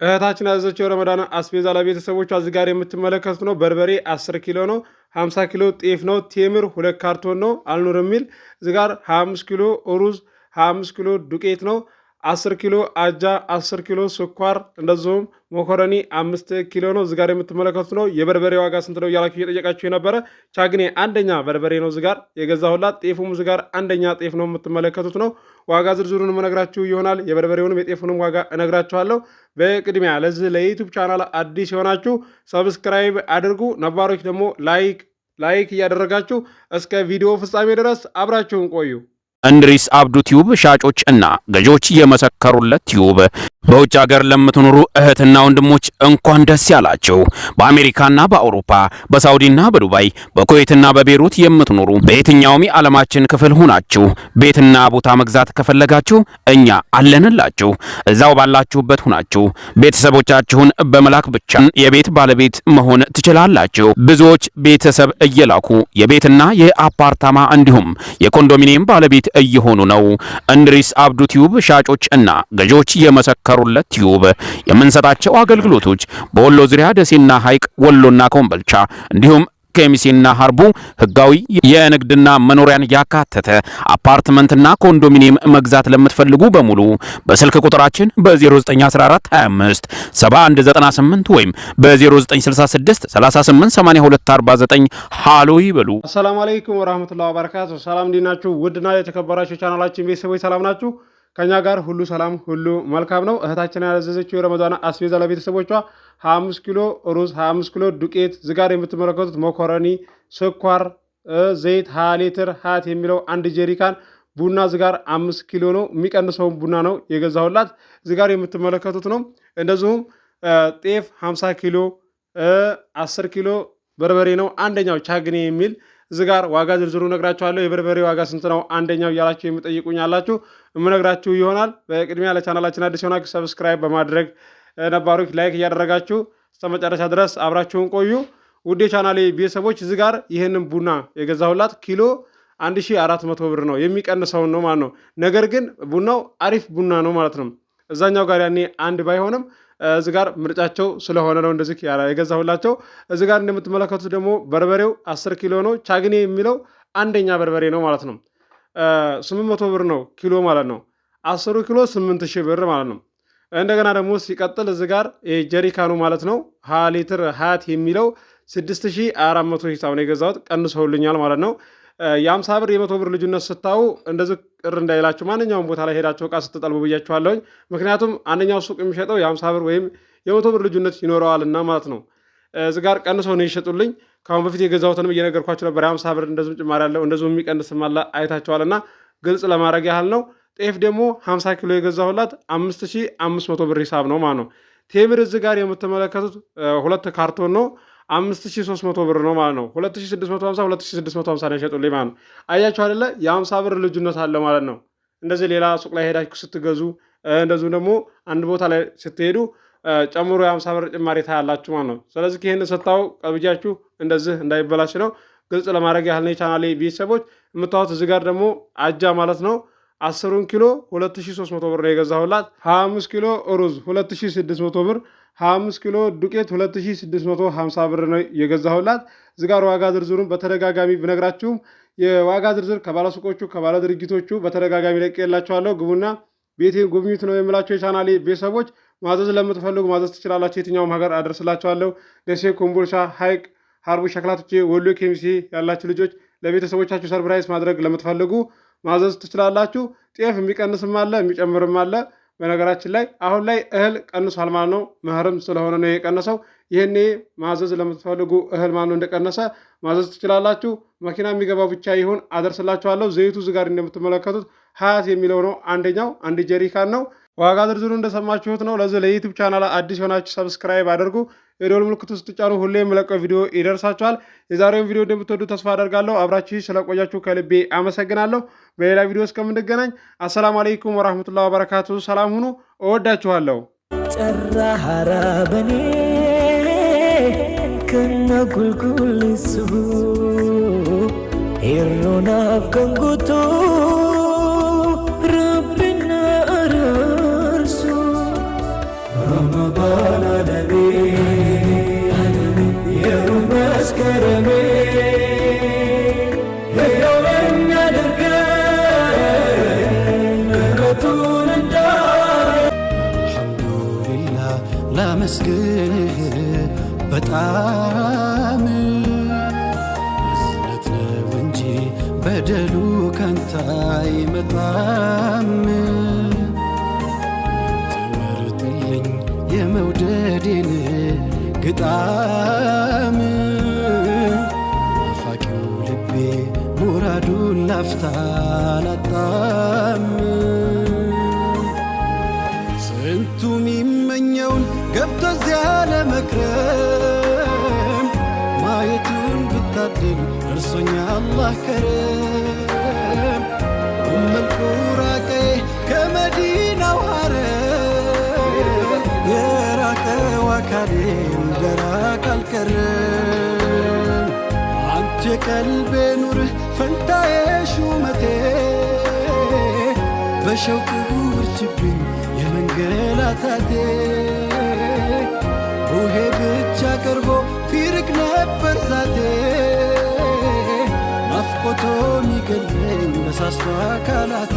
እህታችን ያዘዘችው ረመዳን አስቤዛ ለቤተሰቦቿ እዚህ ጋር የምትመለከቱት ነው። በርበሬ 10 ኪሎ ነው። 50 ኪሎ ጤፍ ነው። ቴምር 2 ካርቶን ነው። አልኑር የሚል እዚህ ጋር 25 ኪሎ ሩዝ፣ 25 ኪሎ ዱቄት ነው። 10 ኪሎ አጃ፣ 10 ኪሎ ስኳር፣ እንደዚሁም ሞኮረኒ 5 ኪሎ ነው። እዚህ ጋር የምትመለከቱት ነው። የበርበሬ ዋጋ ስንት ነው እያላችሁ እየጠየቃችሁ የነበረ ቻግኔ አንደኛ በርበሬ ነው እዚህ ጋር የገዛሁላት። ጤፉም እዚህ ጋር አንደኛ ጤፍ ነው የምትመለከቱት ነው። ዋጋ ዝርዝሩን እነግራችሁ ይሆናል። የበርበሬውንም የጤፉንም ዋጋ እነግራችኋለሁ። በቅድሚያ ለዚህ ለዩቲዩብ ቻናል አዲስ የሆናችሁ ሰብስክራይብ አድርጉ። ነባሮች ደግሞ ላይክ እያደረጋችሁ እስከ ቪዲዮ ፍጻሜ ድረስ አብራችሁን ቆዩ። እንድሪስ አብዱ ቲዩብ ሻጮች እና ገዢዎች የመሰከሩለት ቲዩብ በውጭ ሀገር ለምትኖሩ እህትና ወንድሞች እንኳን ደስ ያላችሁ። በአሜሪካና በአውሮፓ በሳውዲና በዱባይ በኩዌትና በቤሩት የምትኖሩ በየትኛውም የዓለማችን ክፍል ሆናችሁ ቤትና ቦታ መግዛት ከፈለጋችሁ እኛ አለንላችሁ። እዛው ባላችሁበት ሆናችሁ ቤተሰቦቻችሁን በመላክ ብቻ የቤት ባለቤት መሆን ትችላላችሁ። ብዙዎች ቤተሰብ እየላኩ የቤትና የአፓርታማ እንዲሁም የኮንዶሚኒየም ባለቤት እየሆኑ ነው። እንድሪስ አብዱ ቲዩብ ሻጮች እና ገዢዎች የመሰከሩለት ቲዩብ የምንሰጣቸው አገልግሎቶች በወሎ ዙሪያ ደሴና ሐይቅ፣ ወሎና ኮምቦልቻ እንዲሁም ከሚሴና ሀርቡ ህጋዊ የንግድና መኖሪያን ያካተተ አፓርትመንትና ኮንዶሚኒየም መግዛት ለምትፈልጉ በሙሉ በስልክ ቁጥራችን በ0914 25 7198 ወይም በ0966 388249 ሃሎ ይበሉ። አሰላሙ አለይኩም ወራህመቱላሂ ወበረካቱ። ሰላም እንዲናችሁ ውድና የተከበራችሁ ቻናላችን ቤተሰቦች ሰላም ናችሁ? ከኛ ጋር ሁሉ ሰላም ሁሉ መልካም ነው። እህታችን ያዘዘችው የረመዳን አስቤዛ ለቤተሰቦቿ 25 ኪሎ ሩዝ፣ 25 ኪሎ ዱቄት፣ ዝጋር የምትመለከቱት ሞኮረኒ፣ ስኳር፣ ዘይት 20 ሊትር ሀያት የሚለው አንድ ጀሪካን፣ ቡና ዝጋር 5 ኪሎ ነው። የሚቀንሰውን ቡና ነው የገዛሁላት። ዝጋር የምትመለከቱት ነው። እንደዚሁም ጤፍ 50 ኪሎ፣ 10 ኪሎ በርበሬ ነው። አንደኛው ቻግኔ የሚል ዝጋር ዋጋ ዝርዝሩ ነግራችኋለሁ። የበርበሬ ዋጋ ስንት ነው አንደኛው እያላችሁ የምጠይቁኝ አላችሁ፣ የምነግራችሁ ይሆናል። በቅድሚያ ለቻናላችን አዲስ ሆናችሁ ሰብስክራይብ በማድረግ ነባሮች ላይክ እያደረጋችሁ እስከ መጨረሻ ድረስ አብራችሁን ቆዩ። ውድ የቻናሌ ቤተሰቦች እዚህ ጋር ይህንን ቡና የገዛሁላት ኪሎ 1400 ብር ነው። የሚቀንሰውን ነው ማለት ነው። ነገር ግን ቡናው አሪፍ ቡና ነው ማለት ነው። እዛኛው ጋር ያኔ አንድ ባይሆንም እዚህ ጋር ምርጫቸው ስለሆነ ነው እንደዚህ የገዛሁላቸው። እዚህ ጋር እንደምትመለከቱት ደግሞ በርበሬው 10 ኪሎ ነው። ቻግኔ የሚለው አንደኛ በርበሬ ነው ማለት ነው። 800 ብር ነው ኪሎ ማለት ነው። 10 ኪሎ 8000 ብር ማለት ነው። እንደገና ደግሞ ሲቀጥል እዚህ ጋር ጀሪካኑ ማለት ነው 20 ሊትር ሀያት የሚለው 6400 ሂሳብ ነው የገዛሁት። ቀንሰውልኛል ማለት ነው። የ50 ብር የ100 ብር ልዩነት ስታዩ እንደዚህ ቅር እንዳይላችሁ ማንኛውም ቦታ ላይ ሄዳችሁ እቃ ስትጠልቡ ብያችኋለሁኝ። ምክንያቱም አንደኛው ሱቅ የሚሸጠው የ50 ብር ወይም የ100 ብር ልዩነት ይኖረዋልና ማለት ነው። እዚህ ጋር ቀንሰው ነው ይሸጡልኝ። ከአሁን በፊት የገዛሁትንም እየነገርኳችሁ ነበር። የ50 ብር እንደዚሁም ጭማሪ ያለው እንደዚሁም የሚቀንስም አለ አይታችኋልና ግልጽ ለማድረግ ያህል ነው። ጤፍ ደግሞ 50 ኪሎ የገዛሁላት 5500 ብር ሂሳብ ነው ማለት ነው። ቴምር እዚህ ጋር የምትመለከቱት 2 ካርቶን ነው 5300 ብር ነው ማለት ነው። 2650 ነው የሸጡልኝ ማለት ነው። አያችሁ አይደለ? የ50 ብር ልዩነት አለ ማለት ነው። እንደዚህ ሌላ ሱቅ ላይ ሄዳችሁ ስትገዙ እንደዚሁም ደግሞ አንድ ቦታ ላይ ስትሄዱ ጨምሮ የ50 ብር ጭማሪ ታያላችሁ ማለት ነው። ስለዚህ ይህን ስታው ቀብጃችሁ እንደዚህ እንዳይበላሽ ነው ግልጽ ለማድረግ ያህል ነው። የቻናሌ ቤተሰቦች የምታዩት እዚህ ጋር ደግሞ አጃ ማለት ነው 10 ኪሎ 2300 ብር ነው የገዛሁላት። 25 ኪሎ ሩዝ 2600 ብር፣ 25 ኪሎ ዱቄት 2650 ብር ነው የገዛሁላት። እዚህ ጋር ዋጋ ዝርዝሩን በተደጋጋሚ ብነግራችሁም የዋጋ ዝርዝር ከባለሱቆቹ ከባለ ድርጅቶቹ በተደጋጋሚ ለቅቄላችኋለሁ። ግቡና ቤቴን ጉብኝት ነው የምላቸው። የቻናሌ ቤተሰቦች ማዘዝ ለምትፈልጉ ማዘዝ ትችላላችሁ። የትኛውም ሀገር አደርስላችኋለሁ። ደሴ፣ ኮምቦልቻ፣ ሐይቅ፣ ሀርቡ፣ ሸክላቶቼ፣ ወሎ፣ ኬሚሴ ያላችሁ ልጆች ለቤተሰቦቻችሁ ሰርፕራይዝ ማድረግ ለምትፈልጉ ማዘዝ ትችላላችሁ። ጤፍ የሚቀንስም አለ የሚጨምርም አለ። በነገራችን ላይ አሁን ላይ እህል ቀንሷል ማለት ነው። መኸርም ስለሆነ ነው የቀነሰው። ይህኔ ማዘዝ ለምትፈልጉ እህል ማለት ነው እንደቀነሰ ማዘዝ ትችላላችሁ። መኪና የሚገባው ብቻ ይሁን አደርስላችኋለሁ። ዘይቱ እዚህ ጋር እንደምትመለከቱት ሀያት የሚለው ነው። አንደኛው አንድ ጀሪካን ነው። ዋጋ ዝርዝሩ እንደሰማችሁት ነው። ለዚህ ለዩቲዩብ ቻናል አዲስ የሆናችሁ ሰብስክራይብ አድርጉ። የደወል ምልክቱ ስትጫኑ ሁሌ የምለቀው ቪዲዮ ይደርሳችኋል። የዛሬውን ቪዲዮ እንደምትወዱ ተስፋ አደርጋለሁ። አብራችሁ ስለቆያችሁ ከልቤ አመሰግናለሁ። በሌላ ቪዲዮ እስከምንገናኝ አሰላሙ አለይኩም ወራህመቱላሂ ወበረካቱ። ሰላም ሁኑ። እወዳችኋለሁ። ጨራሃራ በኔ ከነ ጉልጉልሱ ሄሮናፍ ከንጉቱ ረብና አራርሱ ሆነ አለሜ የሩህ መስከረሜ ሕያው የሚያደርገን ምሕረቱን አልሐምዱሊላህ ላመስግንህ በጣም እዝነት ነው እንጂ በደሉ ካንተ አይመጣም። ትመርጥልኝ የመውደዴን ግጣም አፋቂው ልቤ ሙራዱን ላፍታ አላጣም። ስንቱ ሚመኘውን ገብቶ እዚያ ለመክረም ማየቱን ብታድል እርሶኛ አላህ ከረም ኡመል ቀዬ ከመዲናው ሐረም የራቀው አካሌም ደራቅ አልቀረም። አንተ የቀልቤ ኑርህ ፈንታዬ ሹመቴ በሸውቅ ውርችብኝ የመንገላታቴ ሩሄ ብቻ ቀርቦ ቢርቅ ነበር ዛቴ ናፍቆቶ ሚገለኝ በሳስቶ አካላቴ